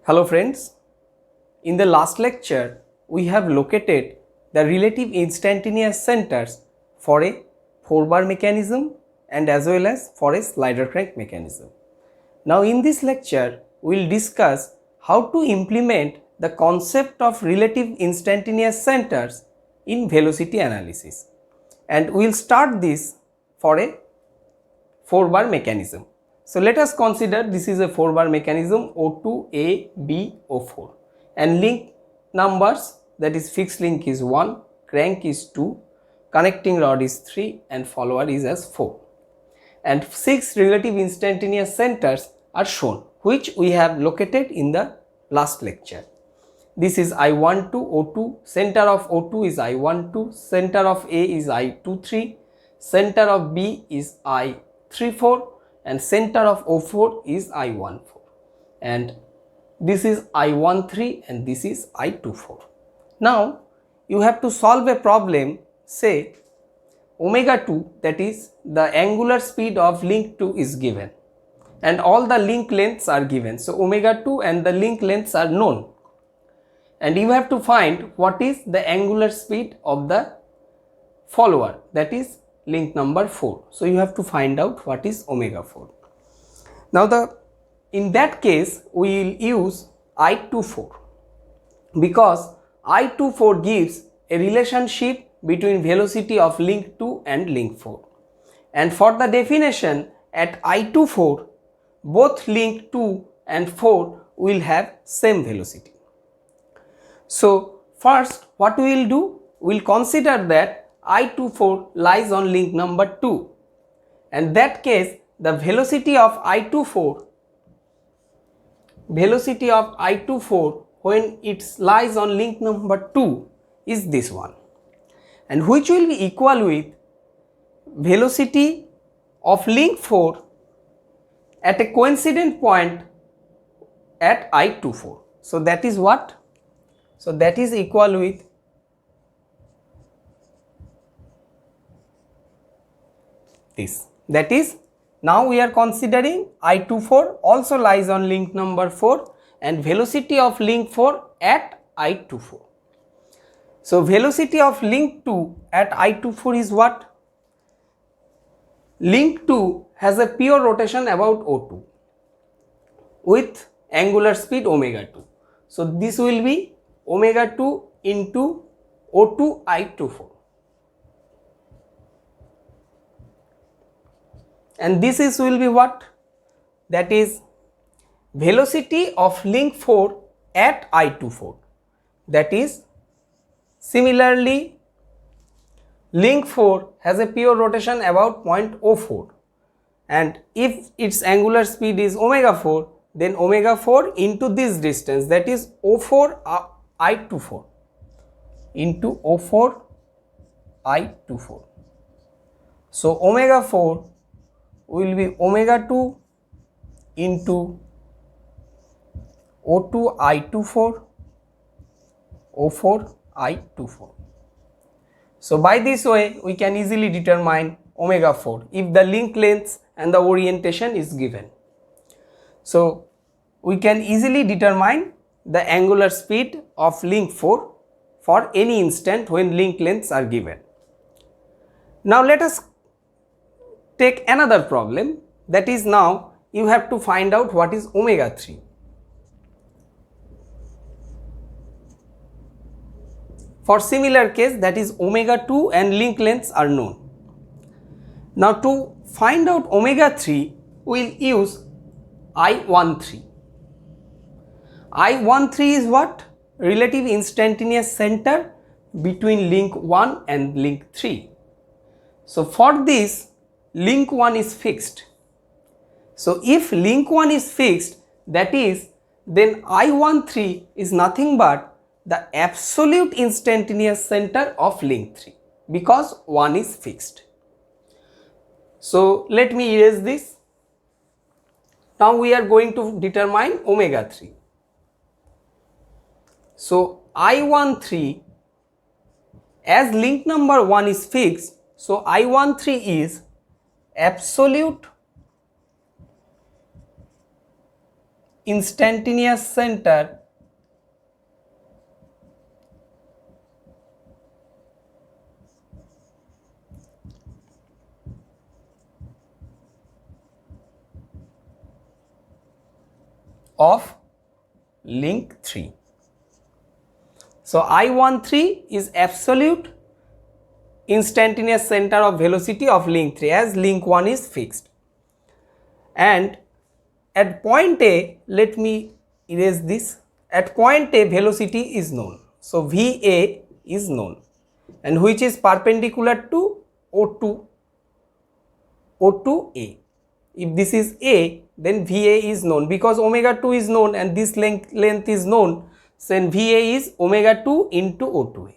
Hello friends, in the last lecture we have located the relative instantaneous centers for a 4-bar mechanism and as well as for a slider crank mechanism. Now in this lecture we will discuss how to implement the concept of relative instantaneous centers in velocity analysis, and we will start this for a 4-bar mechanism. So let us consider this is a 4-bar mechanism O2, A, B, O4, and link numbers, that is fixed link is 1, crank is 2, connecting rod is 3 and follower is as 4. And 6 relative instantaneous centers are shown, which we have located in the last lecture. This is I12 O2, center of O2 is I12, center of A is I23, center of B is I34 and center of O4 is I14, and this is I13 and this is I24. Now you have to solve a problem, say omega 2, that is the angular speed of link 2 is given and all the link lengths are given. So omega 2 and the link lengths are known, and you have to find what is the angular speed of the follower, that is link number 4. So you have to find out what is omega 4. Now in that case we will use I24, because I24 gives a relationship between velocity of link 2 and link 4, and for the definition at I24 both link 2 and 4 will have same velocity. So first what we will do, we will consider that I24 lies on link number 2, and that case the velocity of I24 when it lies on link number 2 is this one, and which will be equal with velocity of link 4 at a coincident point at I24. So that is what? So that is equal with this. That is, now we are considering I24 also lies on link number 4 and velocity of link 4 at I24. So velocity of link 2 at I24 is what? Link 2 has a pure rotation about O2 with angular speed omega 2. So this will be omega 2 into O2 I24, and this is will be what? That is velocity of link 4 at I24. That is, similarly link 4 has a pure rotation about point O4, and if its angular speed is omega 4, then omega 4 into this distance, that is O4 I24 into O4 I24. So omega 4 will be omega 2 into O2 I24 O4 I24. So by this way we can easily determine omega 4 if the link length and the orientation is given. So we can easily determine the angular speed of link 4 for any instant when link lengths are given. Now let us take another problem, that is, now you have to find out what is omega 3. For similar case, that is omega 2 and link lengths are known. Now to find out omega 3 we will use I13. I13 is what? Relative instantaneous center between link 1 and link 3. So for this link 1 is fixed. So if link 1 is fixed, that is, then I13 is nothing but the absolute instantaneous center of link 3, because 1 is fixed. So let me erase this. Now we are going to determine omega 3. So I13, as link number 1 is fixed, so I13 is absolute instantaneous center of link 3. So I13 is absolute instantaneous center of velocity of link 3, as link 1 is fixed. And at point A, let me erase this. At point A, velocity is known. So VA is known, and which is perpendicular to O2A. If this is A, then VA is known, because omega 2 is known and this length is known. Then VA is omega 2 into O2A.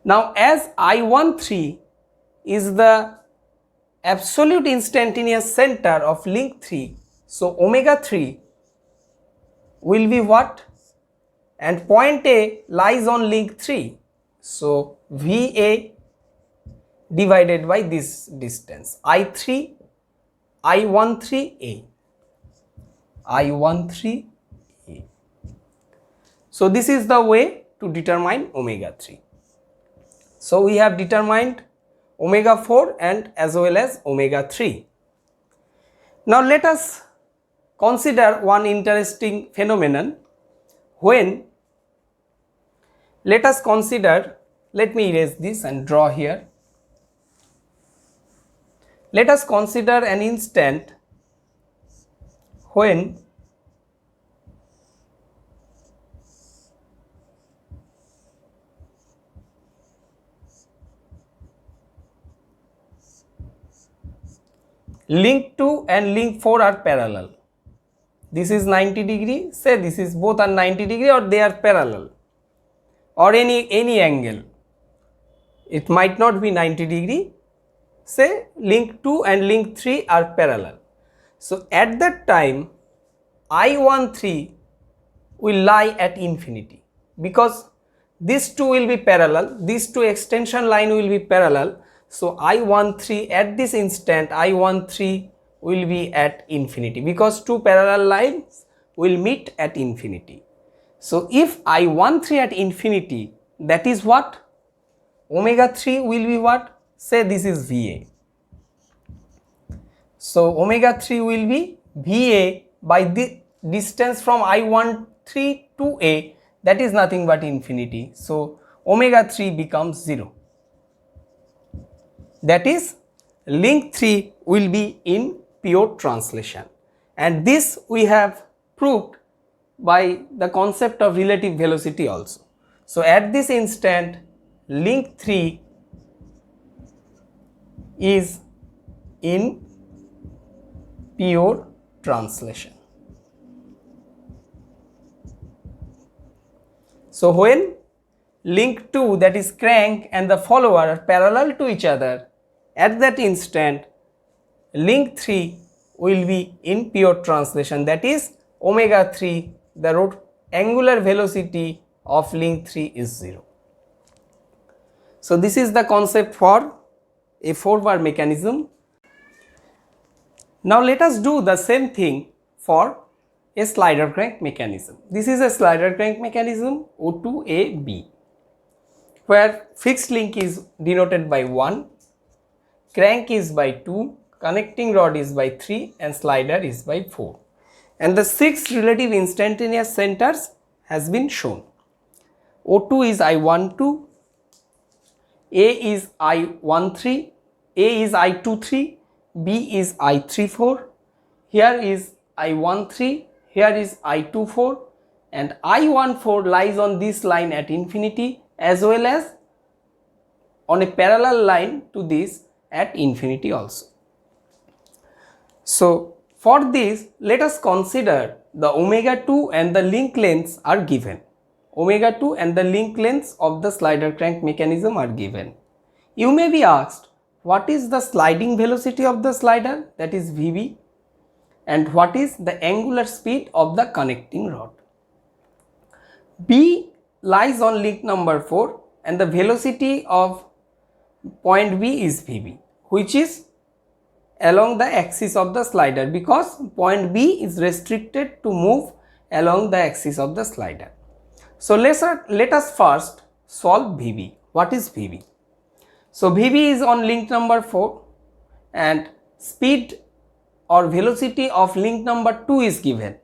Now as I13 is the absolute instantaneous center of link 3, so omega 3 will be what? And point A lies on link 3, so VA divided by this distance, I13A. So this is the way to determine omega 3. So we have determined omega 4 and as well as omega 3. Now let us consider one interesting phenomenon when, let us consider, let me erase this and draw here. Let us consider an instant when link 2 and link 4 are parallel. This is 90 degree, say this is both are 90 degree, or they are parallel, or any angle. It might not be 90 degree, say link 2 and link 3 are parallel. So at that time I13 will lie at infinity, because these two will be parallel, these two extension line will be parallel. So I13 at this instant, I13 will be at infinity, because two parallel lines will meet at infinity. So if I13 at infinity, that is what? Omega 3 will be what? Say this is VA. So omega 3 will be VA by the distance from I13 to A, that is nothing but infinity. So omega 3 becomes 0. That is, link 3 will be in pure translation, and this we have proved by the concept of relative velocity also. So at this instant link 3 is in pure translation. So when link 2, that is crank, and the follower are parallel to each other, at that instant link 3 will be in pure translation, that is omega 3, the angular velocity of link 3 is 0. So this is the concept for a 4-bar mechanism. Now let us do the same thing for a slider crank mechanism. This is a slider crank mechanism O2AB, where fixed link is denoted by 1, crank is by 2, connecting rod is by 3, and slider is by 4. And the 6 relative instantaneous centers has been shown. O2 is I12, A is I13, A is I23, B is I34, here is I13, here is I24, and I14 lies on this line at infinity, as well as on a parallel line to this at infinity also. So for this, let us consider the omega 2 and the link lengths are given. Omega 2 and the link lengths of the slider crank mechanism are given. You may be asked, what is the sliding velocity of the slider, that is Vb, and what is the angular speed of the connecting rod? B lies on link number 4 and the velocity of point B is Vb, which is along the axis of the slider, because point B is restricted to move along the axis of the slider. So let us first solve VB. What is VB? So VB is on link number 4 and speed or velocity of link number 2 is given.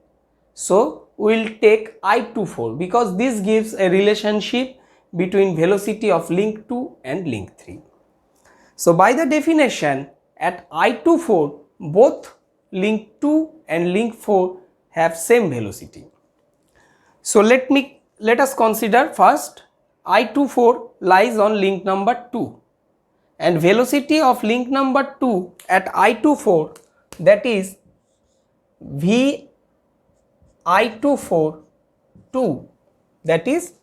So we will take I24 because this gives a relationship between velocity of link 2 and link 3. So by the definition, at I24 both link 2 and link 4 have same velocity. So let us consider first I24 lies on link number 2 and velocity of link number 2 at I24, that is V I24 2, that is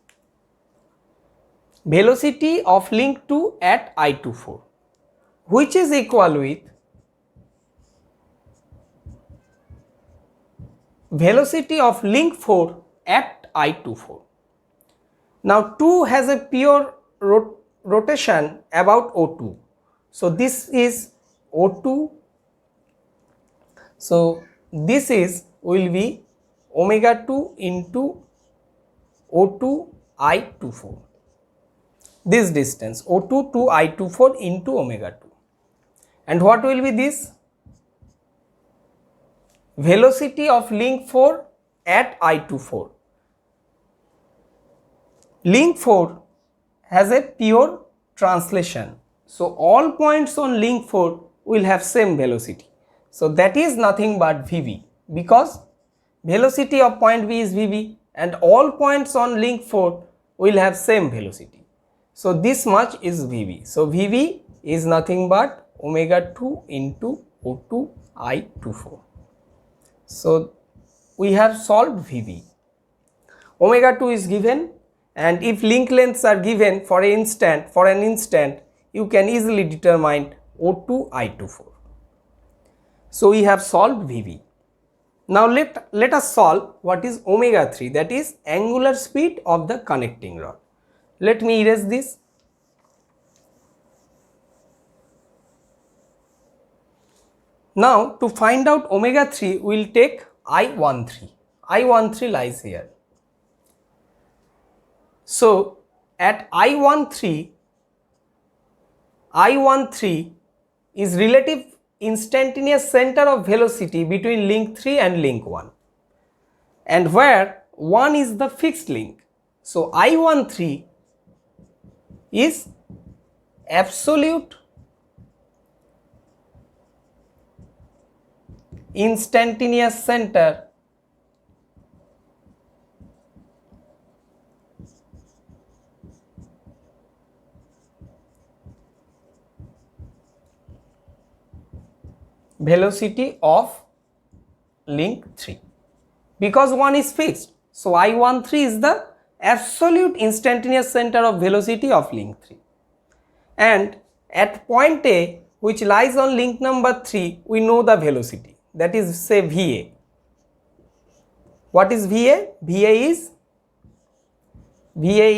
velocity of link 2 at I24, which is equal with velocity of link 4 at I24. Now 2 has a pure rotation about O2. So this is O2. So this is will be omega 2 into O2 I24. This distance O2 to I24 into omega 2. And what will be this? Velocity of link 4 at I24. Link 4 has a pure translation. So all points on link 4 will have same velocity. So that is nothing but VB, because velocity of point B is VB and all points on link 4 will have same velocity. So this much is VB. So VB is nothing but omega 2 into O2 I24. So we have solved VB. Omega 2 is given, and if link lengths are given for an instant, you can easily determine O2 I24. So we have solved VB. Now let us solve what is omega 3, that is angular speed of the connecting rod. Let me erase this. Now to find out omega 3, we will take I13. I13 lies here. So at I13 is relative instantaneous center of velocity between link 3 and link 1, and where 1 is the fixed link. So I13 is absolute instantaneous center velocity of link 3, because 1 is fixed. So I13 is the absolute instantaneous center of velocity of link 3, and at point A, which lies on link number 3, we know the velocity, that is say VA. What is VA? VA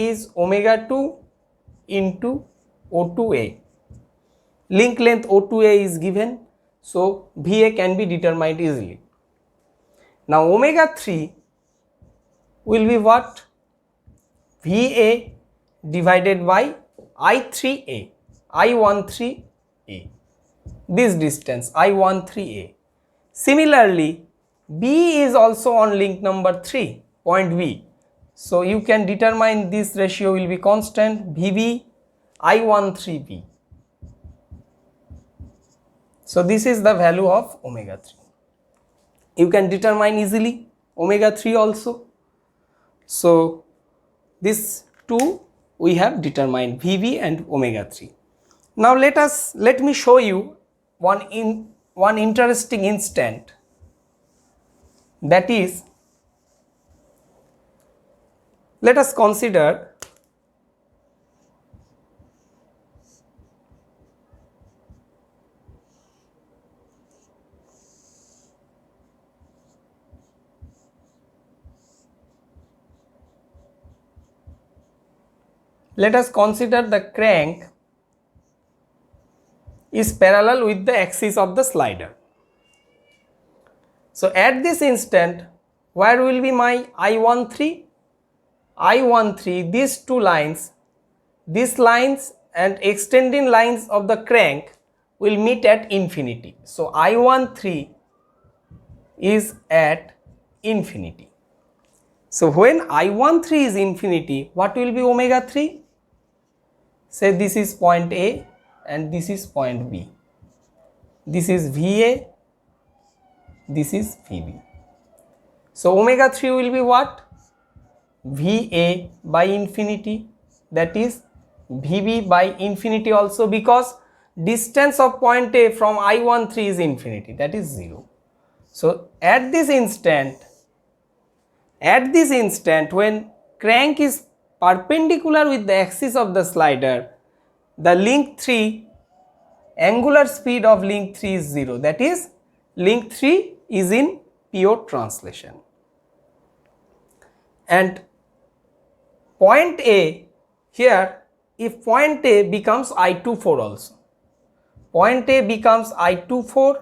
is omega 2 into O2A. Link length O2A is given, so VA can be determined easily. Now omega 3 will be what? VA divided by I13A, I13A, this distance I13A. Similarly, B is also on link number 3, point B. So you can determine this ratio will be constant, VB I13B. So this is the value of omega 3. You can determine easily omega 3 also. So this two we have determined, VB and omega 3. Now let me show you one interesting instant, that is, let us consider the crank is parallel with the axis of the slider. So at this instant, where will be my I13? I13, these two lines, these lines and extending lines of the crank will meet at infinity. So I13 is at infinity. So when I13 is infinity, what will be omega 3? Say this is point A and this is point B. This is VA, this is VB. So omega 3 will be what? VA by infinity, that is VB by infinity also, because distance of point A from I13 is infinity, that is 0. So at this instant when crank is perpendicular with the axis of the slider, the link 3, angular speed of link 3 is 0, that is link 3 is in pure translation. And point A, here if point A becomes I24 also, point A becomes I24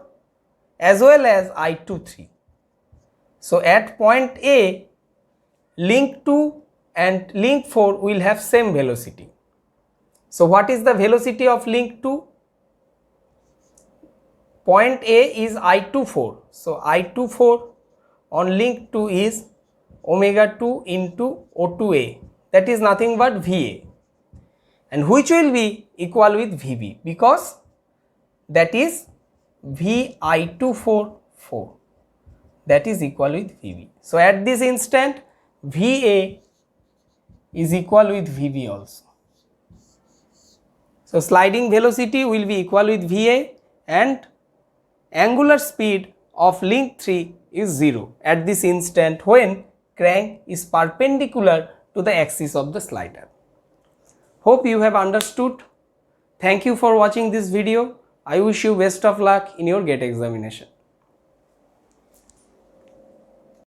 as well as I23. So at point A, link 2 and link 4 will have same velocity. So what is the velocity of link 2? Point A is I24. So I24 on link 2 is omega 2 into O2A, that is nothing but VA, and which will be equal with VB, because that is VI24, that is equal with VB. So at this instant VA is equal with VB also. So sliding velocity will be equal with VA and angular speed of link 3 is 0 at this instant when crank is perpendicular to the axis of the slider. Hope you have understood. Thank you for watching this video. I wish you best of luck in your GATE examination.